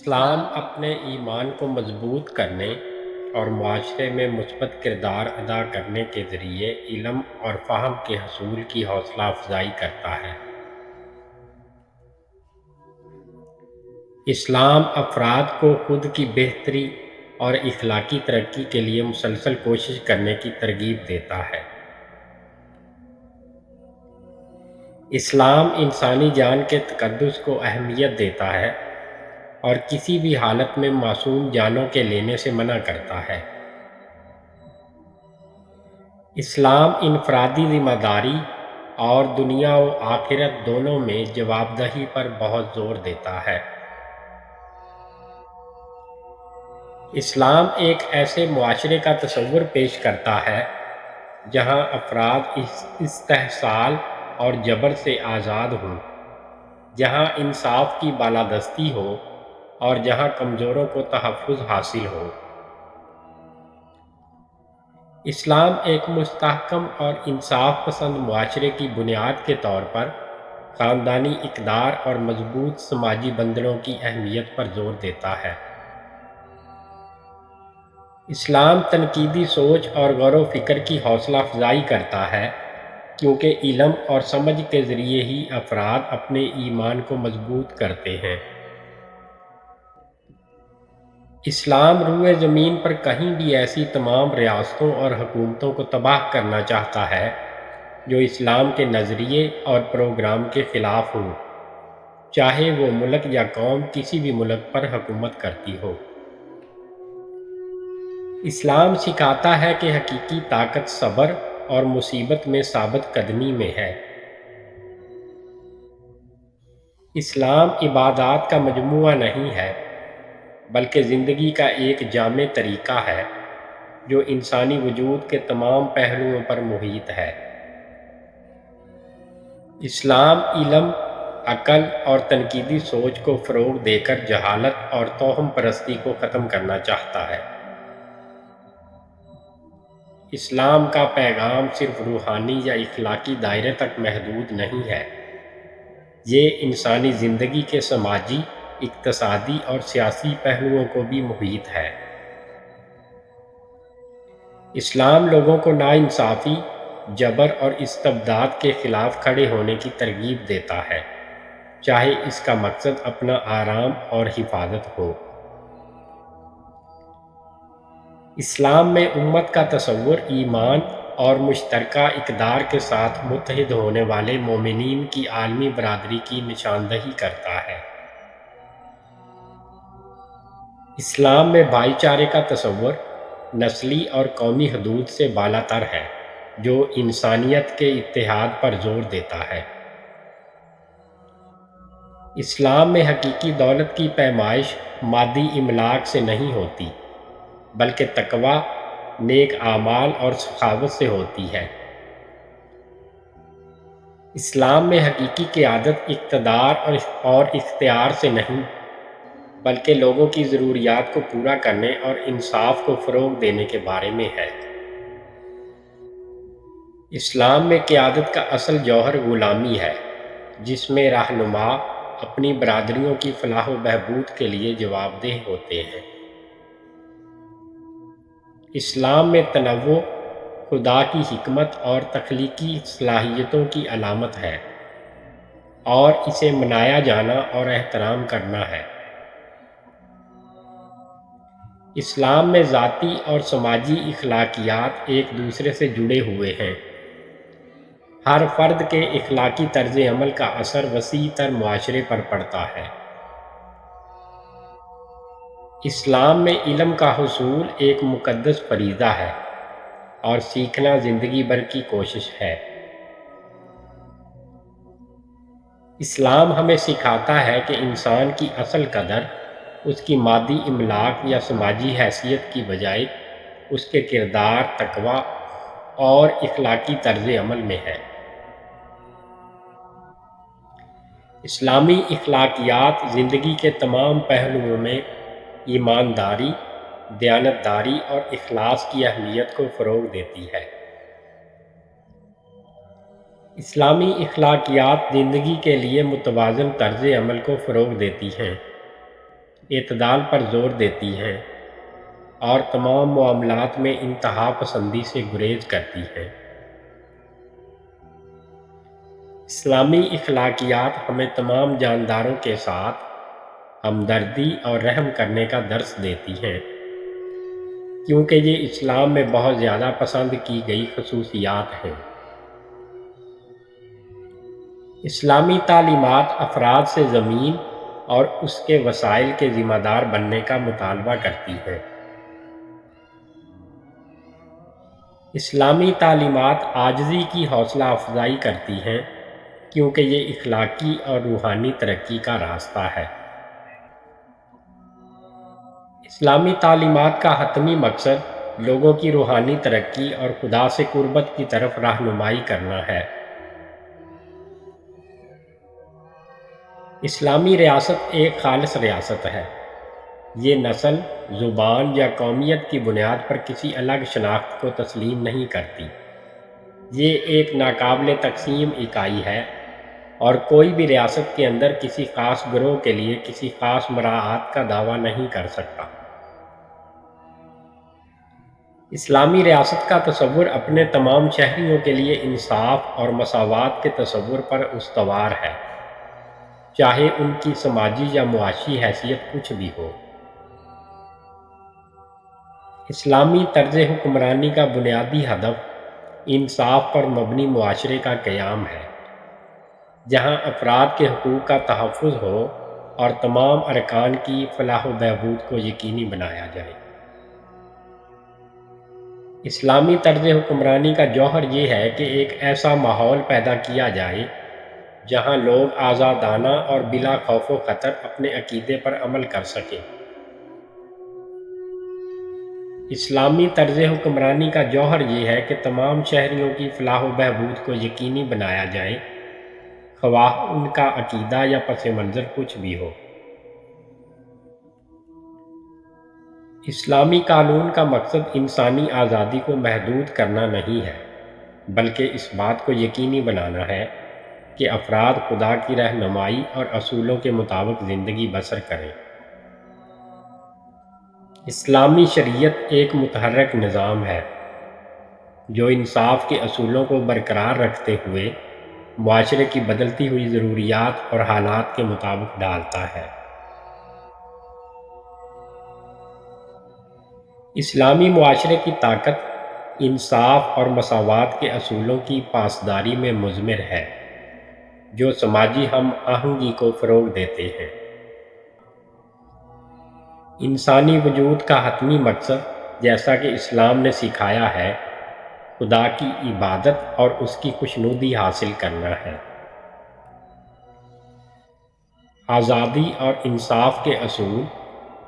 اسلام اپنے ایمان کو مضبوط کرنے اور معاشرے میں مثبت کردار ادا کرنے کے ذریعے علم اور فہم کے حصول کی حوصلہ افزائی کرتا ہے۔ اسلام افراد کو خود کی بہتری اور اخلاقی ترقی کے لیے مسلسل کوشش کرنے کی ترغیب دیتا ہے۔ اسلام انسانی جان کے تقدس کو اہمیت دیتا ہے اور کسی بھی حالت میں معصوم جانوں کے لینے سے منع کرتا ہے۔ اسلام انفرادی ذمہ داری اور دنیا و آخرت دونوں میں جواب دہی پر بہت زور دیتا ہے۔ اسلام ایک ایسے معاشرے کا تصور پیش کرتا ہے جہاں افراد استحصال اور جبر سے آزاد ہوں، جہاں انصاف کی بالادستی ہو اور جہاں کمزوروں کو تحفظ حاصل ہو۔ اسلام ایک مستحکم اور انصاف پسند معاشرے کی بنیاد کے طور پر خاندانی اقدار اور مضبوط سماجی بندھنوں کی اہمیت پر زور دیتا ہے۔ اسلام تنقیدی سوچ اور غور و فکر کی حوصلہ افزائی کرتا ہے، کیونکہ علم اور سمجھ کے ذریعے ہی افراد اپنے ایمان کو مضبوط کرتے ہیں۔ اسلام روئے زمین پر کہیں بھی ایسی تمام ریاستوں اور حکومتوں کو تباہ کرنا چاہتا ہے جو اسلام کے نظریے اور پروگرام کے خلاف ہوں، چاہے وہ ملک یا قوم کسی بھی ملک پر حکومت کرتی ہو۔ اسلام سکھاتا ہے کہ حقیقی طاقت صبر اور مصیبت میں ثابت قدمی میں ہے۔ اسلام عبادات کا مجموعہ نہیں ہے، بلکہ زندگی کا ایک جامع طریقہ ہے جو انسانی وجود کے تمام پہلوؤں پر محیط ہے۔ اسلام علم، عقل اور تنقیدی سوچ کو فروغ دے کر جہالت اور توہم پرستی کو ختم کرنا چاہتا ہے۔ اسلام کا پیغام صرف روحانی یا اخلاقی دائرے تک محدود نہیں ہے، یہ انسانی زندگی کے سماجی، اقتصادی اور سیاسی پہلوؤں کو بھی محیط ہے۔ اسلام لوگوں کو ناانصافی، جبر اور استبداد کے خلاف کھڑے ہونے کی ترغیب دیتا ہے، چاہے اس کا مقصد اپنا آرام اور حفاظت ہو۔ اسلام میں امت کا تصور ایمان اور مشترکہ اقدار کے ساتھ متحد ہونے والے مومنین کی عالمی برادری کی نشاندہی کرتا ہے۔ اسلام میں بھائی چارے کا تصور نسلی اور قومی حدود سے بالا تر ہے، جو انسانیت کے اتحاد پر زور دیتا ہے۔ اسلام میں حقیقی دولت کی پیمائش مادی املاک سے نہیں ہوتی، بلکہ تقویٰ، نیک اعمال اور سخاوت سے ہوتی ہے۔ اسلام میں حقیقی قیادت اقتدار اور اختیار سے نہیں، بلکہ لوگوں کی ضروریات کو پورا کرنے اور انصاف کو فروغ دینے کے بارے میں ہے۔ اسلام میں قیادت کا اصل جوہر غلامی ہے، جس میں رہنما اپنی برادریوں کی فلاح و بہبود کے لیے جواب دہ ہوتے ہیں۔ اسلام میں تنوع خدا کی حکمت اور تخلیقی صلاحیتوں کی علامت ہے، اور اسے منایا جانا اور احترام کرنا ہے۔ اسلام میں ذاتی اور سماجی اخلاقیات ایک دوسرے سے جڑے ہوئے ہیں۔ ہر فرد کے اخلاقی طرز عمل کا اثر وسیع تر معاشرے پر پڑتا ہے۔ اسلام میں علم کا حصول ایک مقدس فریضہ ہے اور سیکھنا زندگی بھر کی کوشش ہے۔ اسلام ہمیں سکھاتا ہے کہ انسان کی اصل قدر اس کی مادی املاک یا سماجی حیثیت کی بجائے اس کے کردار، تقویٰ اور اخلاقی طرز عمل میں ہے۔ اسلامی اخلاقیات زندگی کے تمام پہلوؤں میں ایمانداری، دیانتداری اور اخلاص کی اہمیت کو فروغ دیتی ہے۔ اسلامی اخلاقیات زندگی کے لیے متوازن طرز عمل کو فروغ دیتی ہیں، اعتدال پر زور دیتی ہیں اور تمام معاملات میں انتہا پسندی سے گریز کرتی ہیں۔ اسلامی اخلاقیات ہمیں تمام جانداروں کے ساتھ ہمدردی اور رحم کرنے کا درس دیتی ہیں، کیونکہ یہ اسلام میں بہت زیادہ پسند کی گئی خصوصیات ہیں۔ اسلامی تعلیمات افراد سے زمین اور اس کے وسائل کے ذمہ دار بننے کا مطالبہ کرتی ہیں۔ اسلامی تعلیمات عاجزی کی حوصلہ افزائی کرتی ہیں، کیونکہ یہ اخلاقی اور روحانی ترقی کا راستہ ہے۔ اسلامی تعلیمات کا حتمی مقصد لوگوں کی روحانی ترقی اور خدا سے قربت کی طرف رہنمائی کرنا ہے۔ اسلامی ریاست ایک خالص ریاست ہے۔ یہ نسل، زبان یا قومیت کی بنیاد پر کسی الگ شناخت کو تسلیم نہیں کرتی۔ یہ ایک ناقابل تقسیم اکائی ہے اور کوئی بھی ریاست کے اندر کسی خاص گروہ کے لیے کسی خاص مراعات کا دعویٰ نہیں کر سکتا۔ اسلامی ریاست کا تصور اپنے تمام شہریوں کے لیے انصاف اور مساوات کے تصور پر استوار ہے، چاہے ان کی سماجی یا معاشی حیثیت کچھ بھی ہو۔ اسلامی طرز حکمرانی کا بنیادی ہدف انصاف پر مبنی معاشرے کا قیام ہے، جہاں افراد کے حقوق کا تحفظ ہو اور تمام ارکان کی فلاح و بہبود کو یقینی بنایا جائے۔ اسلامی طرز حکمرانی کا جوہر یہ ہے کہ ایک ایسا ماحول پیدا کیا جائے جہاں لوگ آزادانہ اور بلا خوف و خطر اپنے عقیدے پر عمل کر سکیں۔ اسلامی طرز حکمرانی کا جوہر یہ ہے کہ تمام شہریوں کی فلاح و بہبود کو یقینی بنایا جائے، خواہ ان کا عقیدہ یا پس منظر کچھ بھی ہو۔ اسلامی قانون کا مقصد انسانی آزادی کو محدود کرنا نہیں ہے، بلکہ اس بات کو یقینی بنانا ہے کہ افراد خدا کی رہنمائی اور اصولوں کے مطابق زندگی بسر کریں۔ اسلامی شریعت ایک متحرک نظام ہے جو انصاف کے اصولوں کو برقرار رکھتے ہوئے معاشرے کی بدلتی ہوئی ضروریات اور حالات کے مطابق ڈھالتا ہے۔ اسلامی معاشرے کی طاقت انصاف اور مساوات کے اصولوں کی پاسداری میں مضمر ہے، جو سماجی ہم آہنگی کو فروغ دیتے ہیں۔ انسانی وجود کا حتمی مقصد، جیسا کہ اسلام نے سکھایا ہے، خدا کی عبادت اور اس کی خوشنودی حاصل کرنا ہے۔ آزادی اور انصاف کے اصول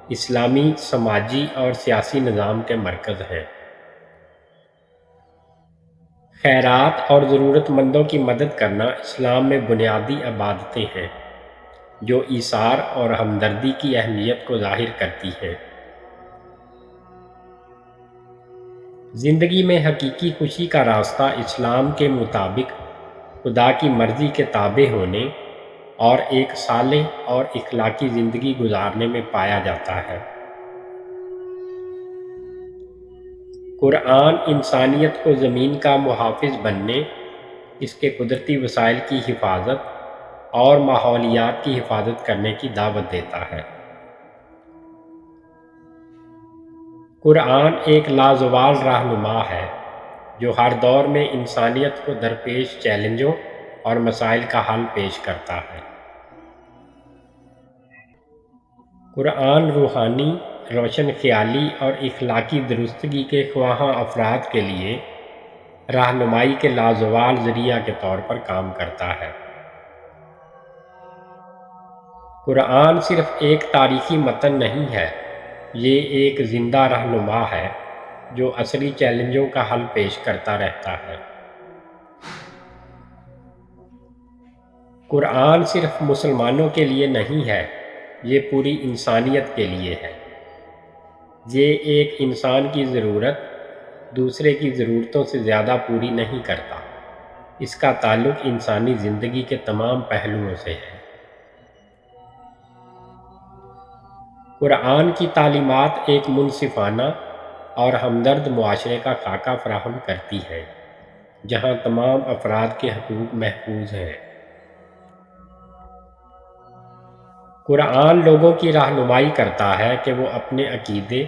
اسلامی سماجی اور سیاسی نظام کے مرکز ہیں۔ خیرات اور ضرورت مندوں کی مدد کرنا اسلام میں بنیادی عبادتیں ہیں جو ایثار اور ہمدردی کی اہمیت کو ظاہر کرتی ہیں۔ زندگی میں حقیقی خوشی کا راستہ اسلام کے مطابق خدا کی مرضی کے تابع ہونے اور ایک صالح اور اخلاقی زندگی گزارنے میں پایا جاتا ہے۔ قرآن انسانیت کو زمین کا محافظ بننے، اس کے قدرتی وسائل کی حفاظت اور ماحولیات کی حفاظت کرنے کی دعوت دیتا ہے۔ قرآن ایک لازوال رہنما ہے جو ہر دور میں انسانیت کو درپیش چیلنجوں اور مسائل کا حل پیش کرتا ہے۔ قرآن روحانی، روشن خیالی اور اخلاقی درستگی کے خواہاں افراد کے لیے رہنمائی کے لازوال ذریعہ کے طور پر کام کرتا ہے۔ قرآن صرف ایک تاریخی متن نہیں ہے، یہ ایک زندہ رہنما ہے جو عصری چیلنجوں کا حل پیش کرتا رہتا ہے۔ قرآن صرف مسلمانوں کے لیے نہیں ہے، یہ پوری انسانیت کے لیے ہے۔ یہ ایک انسان کی ضرورت دوسرے کی ضرورتوں سے زیادہ پوری نہیں کرتا، اس کا تعلق انسانی زندگی کے تمام پہلوؤں سے ہے۔ قرآن کی تعلیمات ایک منصفانہ اور ہمدرد معاشرے کا خاکہ فراہم کرتی ہیں جہاں تمام افراد کے حقوق محفوظ ہیں۔ قرآن لوگوں کی رہنمائی کرتا ہے کہ وہ اپنے عقیدے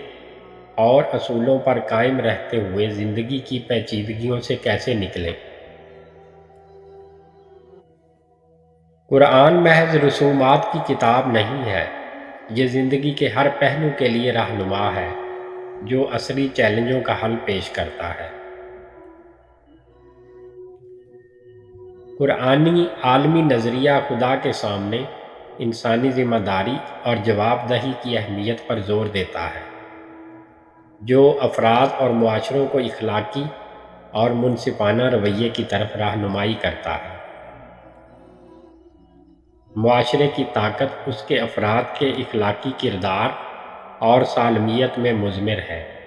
اور اصولوں پر قائم رہتے ہوئے زندگی کی پیچیدگیوں سے کیسے نکلیں۔ قرآن محض رسومات کی کتاب نہیں ہے، یہ زندگی کے ہر پہلو کے لیے رہنما ہے جو عصری چیلنجوں کا حل پیش کرتا ہے۔ قرآنی عالمی نظریہ خدا کے سامنے انسانی ذمہ داری اور جواب دہی کی اہمیت پر زور دیتا ہے، جو افراد اور معاشروں کو اخلاقی اور منصفانہ رویے کی طرف رہنمائی کرتا ہے۔ معاشرے کی طاقت اس کے افراد کے اخلاقی کردار اور سالمیت میں مضمر ہے۔